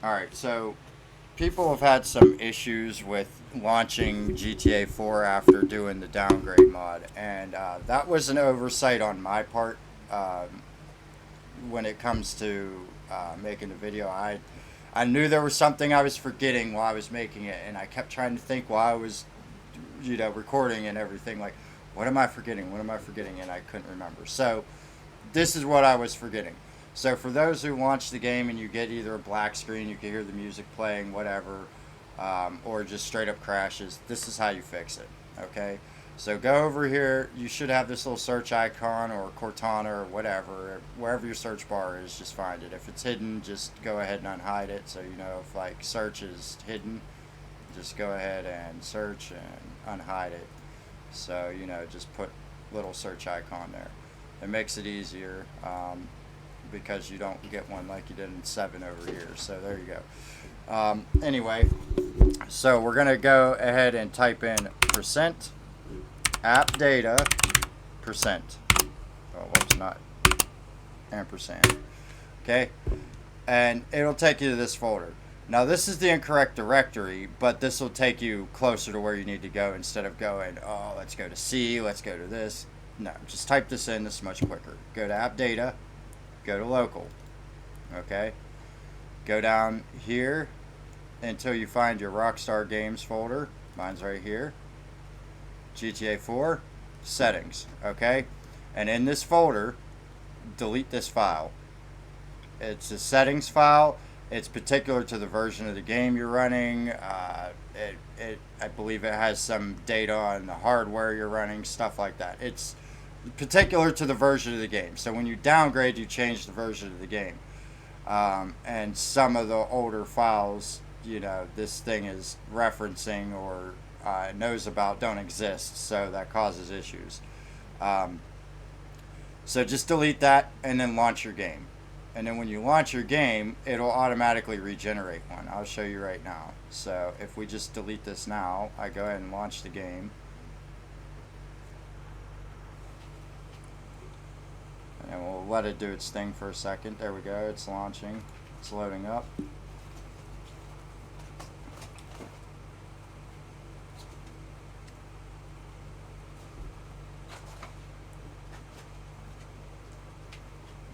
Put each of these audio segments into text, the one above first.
Alright, so people have had some issues with launching GTA 4 after doing the downgrade mod, and that was an oversight on my part. When it comes to making the video, I knew there was something I was forgetting while I was making it, and I kept trying to think while I was, recording and everything. Like, what am I forgetting? What am I forgetting? And I couldn't remember. So this is what I was forgetting. So for those who launch the game and you get either a black screen, you can hear the music playing, whatever, or just straight up crashes, this is how you fix it. Okay. So go over here. You should have this little search icon or Cortana or whatever. Wherever your search bar is, just find it. If it's hidden, just go ahead and unhide it. So you know if like search is hidden, just go ahead and search and unhide it. So just put little search icon there. It makes it easier because you don't get one like you did in 7 over here. So there you go. Anyway, so we're going to go ahead and type in percent app data percent. Oh, whoops, not ampersand. Okay, and it'll take you to this folder. Now this is the incorrect directory, but this will take you closer to where you need to go instead of going, oh, let's go to C, let's go to this. No, just type this in. This is much quicker. Go to app data, go to local. Okay, go down here until you find your Rockstar Games folder. Mine's right here. GTA 4 settings. Okay, and in this folder, delete this file. It's a settings file. It's particular to the version of the game you're running. I believe it has some data on the hardware you're running, stuff like that. It's particular to the version of the game. So when you downgrade, you change the version of the game. And some of the older files, this thing is referencing or knows about don't exist, so that causes issues. Um, so just delete that and then launch your game. And then when you launch your game, it'll automatically regenerate one. I'll show you right now. So if we just delete this now, I go ahead and launch the game. And we'll let it do its thing for a second. There we go. It's launching. It's loading up.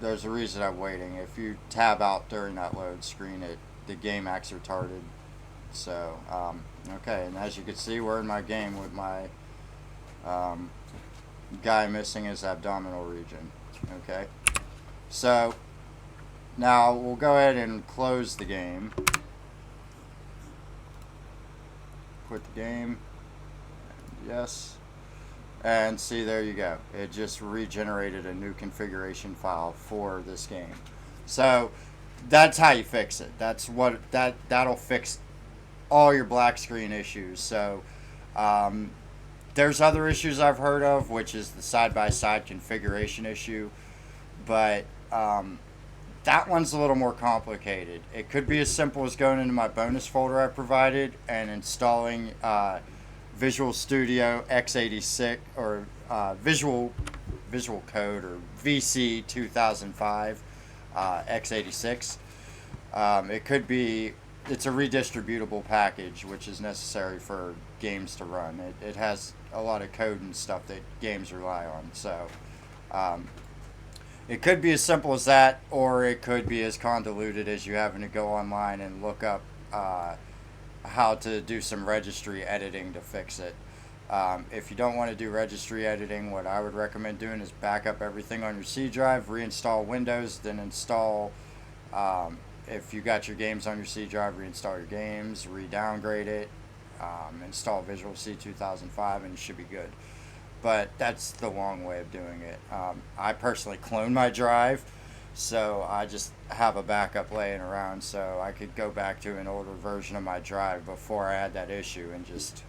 There's a reason I'm waiting. If you tab out during that load screen, the game acts retarded. So, okay, and as you can see, we're in my game with my um, guy missing his abdominal region. Okay, so now we'll go ahead and close the game. Quit the game. Yes. And see, there you go. It just regenerated a new configuration file for this game. So that's how you fix it. That'll fix all your black screen issues. So um, there's other issues I've heard of, which is the side by side configuration issue, but that one's a little more complicated. It could be as simple as going into my bonus folder I provided and installing Visual Studio x86 or Visual Code or VC 2005 x86. It could be it's a redistributable package which is necessary for games to run. It has a lot of code and stuff that games rely on. So um, it could be as simple as that, or it could be as convoluted as you having to go online and look up how to do some registry editing to fix it. If you don't want to do registry editing, what I would recommend doing is back up everything on your C drive, reinstall Windows, then install. If you got your games on your C drive, reinstall your games, re-downgrade it, install Visual C 2005, and you should be good. But that's the long way of doing it. I personally clone my drive, so I just have a backup laying around so I could go back to an older version of my drive before I had that issue and just,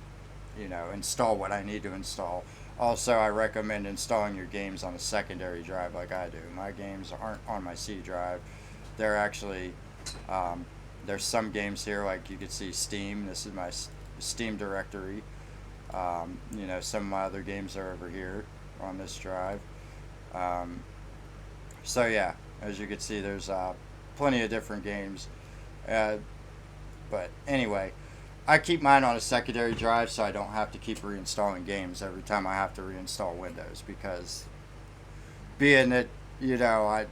install what I need to install. Also, I recommend installing your games on a secondary drive like I do. My games aren't on my C drive. They're actually, there's some games here, like you could see Steam. This is my Steam directory. Some of my other games are over here on this drive. So yeah, as you can see, there's plenty of different games Uh, but anyway, I keep mine on a secondary drive so I don't have to keep reinstalling games every time I have to reinstall Windows, because being that, I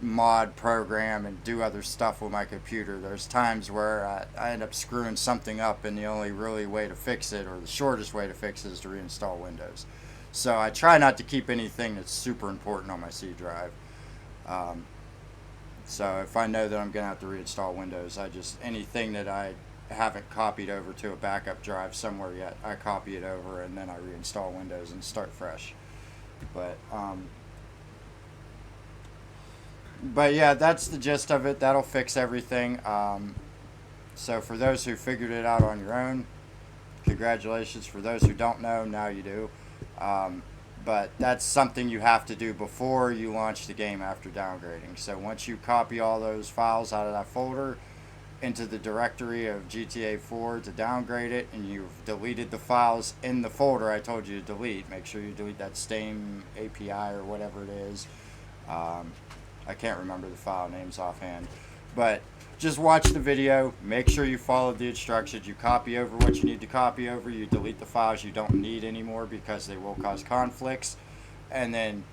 mod program and do other stuff with my computer, there's times where I end up screwing something up, and the only really way to fix it, or the shortest way to fix it, is to reinstall Windows. So I try not to keep anything that's super important on my C drive. Um, so if I know that I'm going to have to reinstall Windows, anything that I haven't copied over to a backup drive somewhere yet, I copy it over and then I reinstall Windows and start fresh. But but yeah, that's the gist of it. That'll fix everything. So for those who figured it out on your own, congratulations. For those who don't know, now you do. Um, but that's something you have to do before you launch the game after downgrading. So once you copy all those files out of that folder into the directory of GTA 4 to downgrade it, and you've deleted the files in the folder I told you to delete, make sure you delete that same API or whatever it is. I can't remember the file names offhand, but just watch the video, make sure you followed the instructions, you copy over what you need to copy over, you delete the files you don't need anymore because they will cause conflicts, and then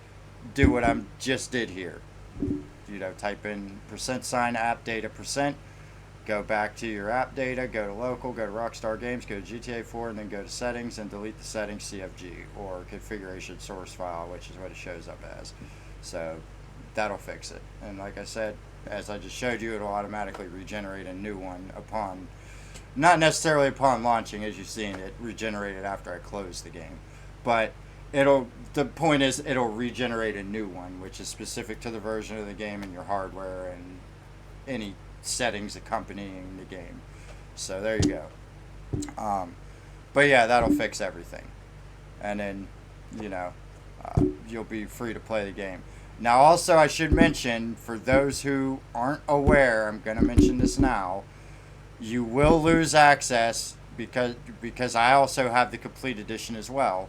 do what I just did here. Type in %, app data %, go back to your app data, go to local, go to Rockstar Games, go to GTA 4, and then go to settings and delete the settings CFG, or configuration source file, which is what it shows up as. So that'll fix it. And like I said, as I just showed you, it'll automatically regenerate a new one upon, not necessarily upon launching, as you've seen, it regenerated after I closed the game. But the point is, it'll regenerate a new one, which is specific to the version of the game and your hardware and any settings accompanying the game. So there you go. But yeah, that'll fix everything. And then, you'll be free to play the game. Now, also, I should mention, for those who aren't aware, I'm going to mention this now, you will lose access, because I also have the complete edition as well,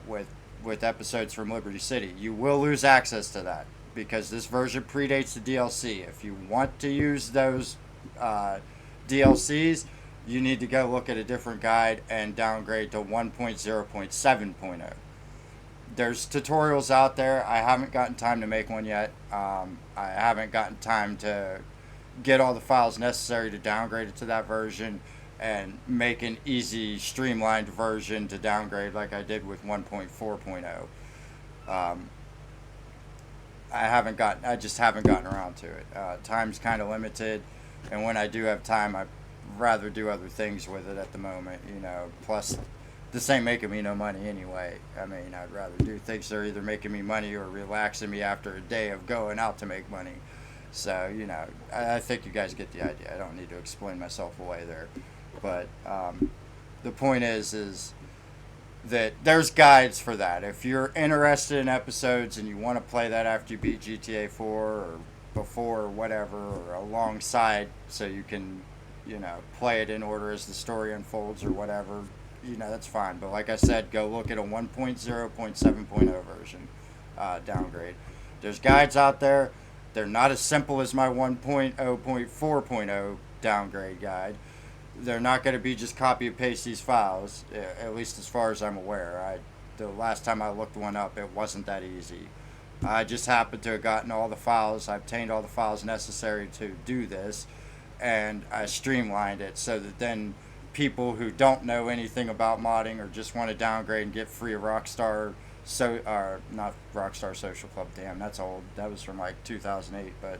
with episodes from Liberty City. You will lose access to that, because this version predates the DLC. If you want to use those DLCs, you need to go look at a different guide and downgrade to 1.0.7.0. There's tutorials out there. I haven't gotten time to make one yet. I haven't gotten time to get all the files necessary to downgrade it to that version and make an easy, streamlined version to downgrade like I did with 1.4.0. I just haven't gotten around to it. Time's kind of limited, and when I do have time, I'd rather do other things with it at the moment. Plus, this ain't making me no money anyway. I mean, I'd rather do things that are either making me money or relaxing me after a day of going out to make money. So, I think you guys get the idea. I don't need to explain myself away there. But the point is that there's guides for that. If you're interested in episodes and you want to play that after you beat GTA 4 or before or whatever, or alongside, so you can, play it in order as the story unfolds or whatever, that's fine. But like I said, go look at a 1.0.7.0 version downgrade. There's guides out there. They're not as simple as my 1.0.4.0 downgrade guide. They're not going to be just copy and paste these files, at least as far as I'm aware. The last time I looked one up, it wasn't that easy. I just happened to have gotten all the files. I obtained all the files necessary to do this, and I streamlined it so that then people who don't know anything about modding or just want to downgrade and get free of Rockstar, not Rockstar Social Club, damn, that's old. That was from like 2008, but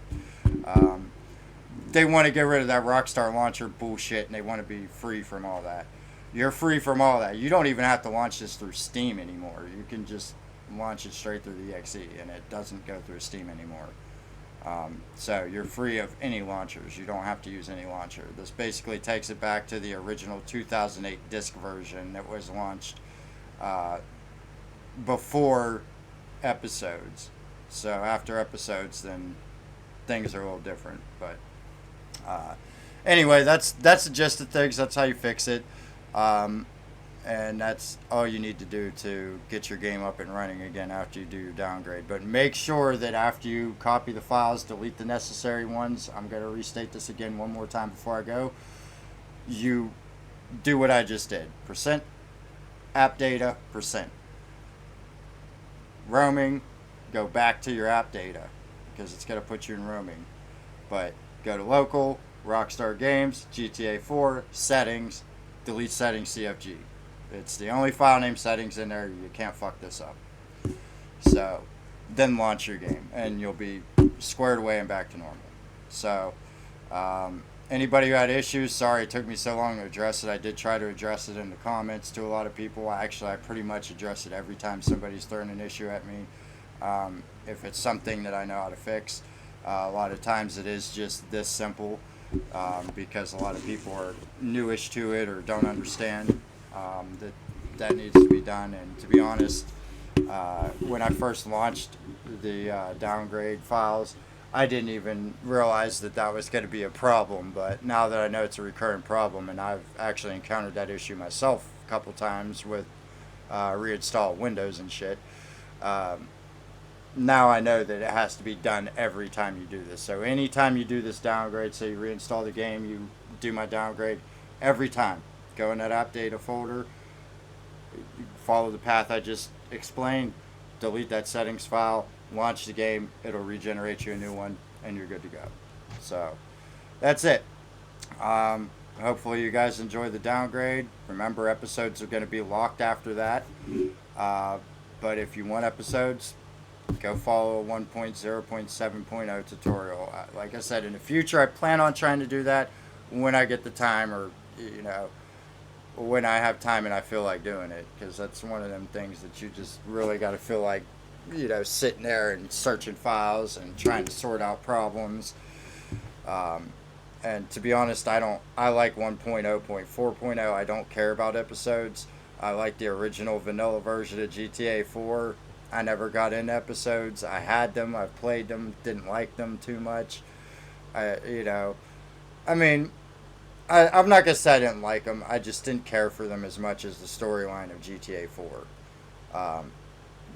they want to get rid of that Rockstar launcher bullshit, and they want to be free from all that. You're free from all that. You don't even have to launch this through Steam anymore. You can just launch it straight through the exe, and it doesn't go through Steam anymore. So you're free of any launchers. You don't have to use any launcher. This basically takes it back to the original 2008 disc version that was launched before episodes. So after episodes, then things are a little different. But anyway, that's the gist of things. That's how you fix it. And and that's all you need to do to get your game up and running again after you do your downgrade. But make sure that after you copy the files, delete the necessary ones. I'm going to restate this again one more time before I go. You do what I just did. Percent app data, percent roaming, go back to your app data because it's going to put you in roaming. But go to local, Rockstar Games, GTA 4, settings, delete settings CFG. It's the only file name settings in there. You can't fuck this up. So then launch your game and you'll be squared away and back to normal. So anybody who had issues, sorry it took me so long to address it. I did try to address it in the comments to a lot of people. I pretty much address it every time somebody's throwing an issue at me. If it's something that I know how to fix, a lot of times it is just this simple because a lot of people are newish to it or don't understand that needs to be done. And to be honest, when I first launched the downgrade files, I didn't even realize that was going to be a problem, but now that I know it's a recurrent problem, and I've actually encountered that issue myself a couple times with reinstall Windows and shit, now I know that it has to be done every time you do this. So anytime you do this downgrade, say you reinstall the game, you do my downgrade, every time, go in that app data folder, follow the path I just explained, delete that settings file, launch the game, it'll regenerate you a new one, and you're good to go. So that's it. Hopefully you guys enjoy the downgrade. Remember, episodes are going to be locked after that. But if you want episodes, go follow a 1.0.7.0 tutorial. Like I said, in the future, I plan on trying to do that when I get the time, or when I have time and I feel like doing it, because that's one of them things that you just really got to feel like sitting there and searching files and trying to sort out problems. And to be honest, I like 1.0.4.0. I don't care about episodes. I like the original vanilla version of GTA 4. I never got into episodes. I had them. I've played them. Didn't like them too much. I'm not gonna say I didn't like them. I just didn't care for them as much as the storyline of GTA 4.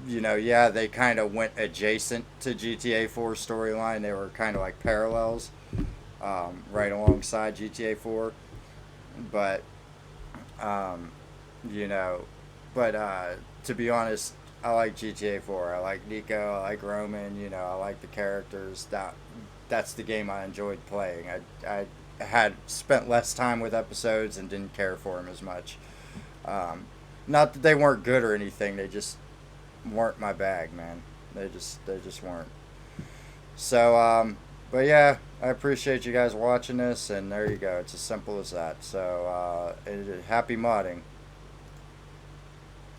Yeah, they kind of went adjacent to GTA 4 storyline. They were kind of like parallels, right alongside GTA 4. But, to be honest, I like GTA 4. I like Nico. I like Roman. I like the characters. That's the game I enjoyed playing. I had spent less time with episodes and didn't care for them as much. Not that they weren't good or anything. They just weren't my bag, man. They just weren't. So, but yeah, I appreciate you guys watching this, and there you go. It's as simple as that. So, happy modding.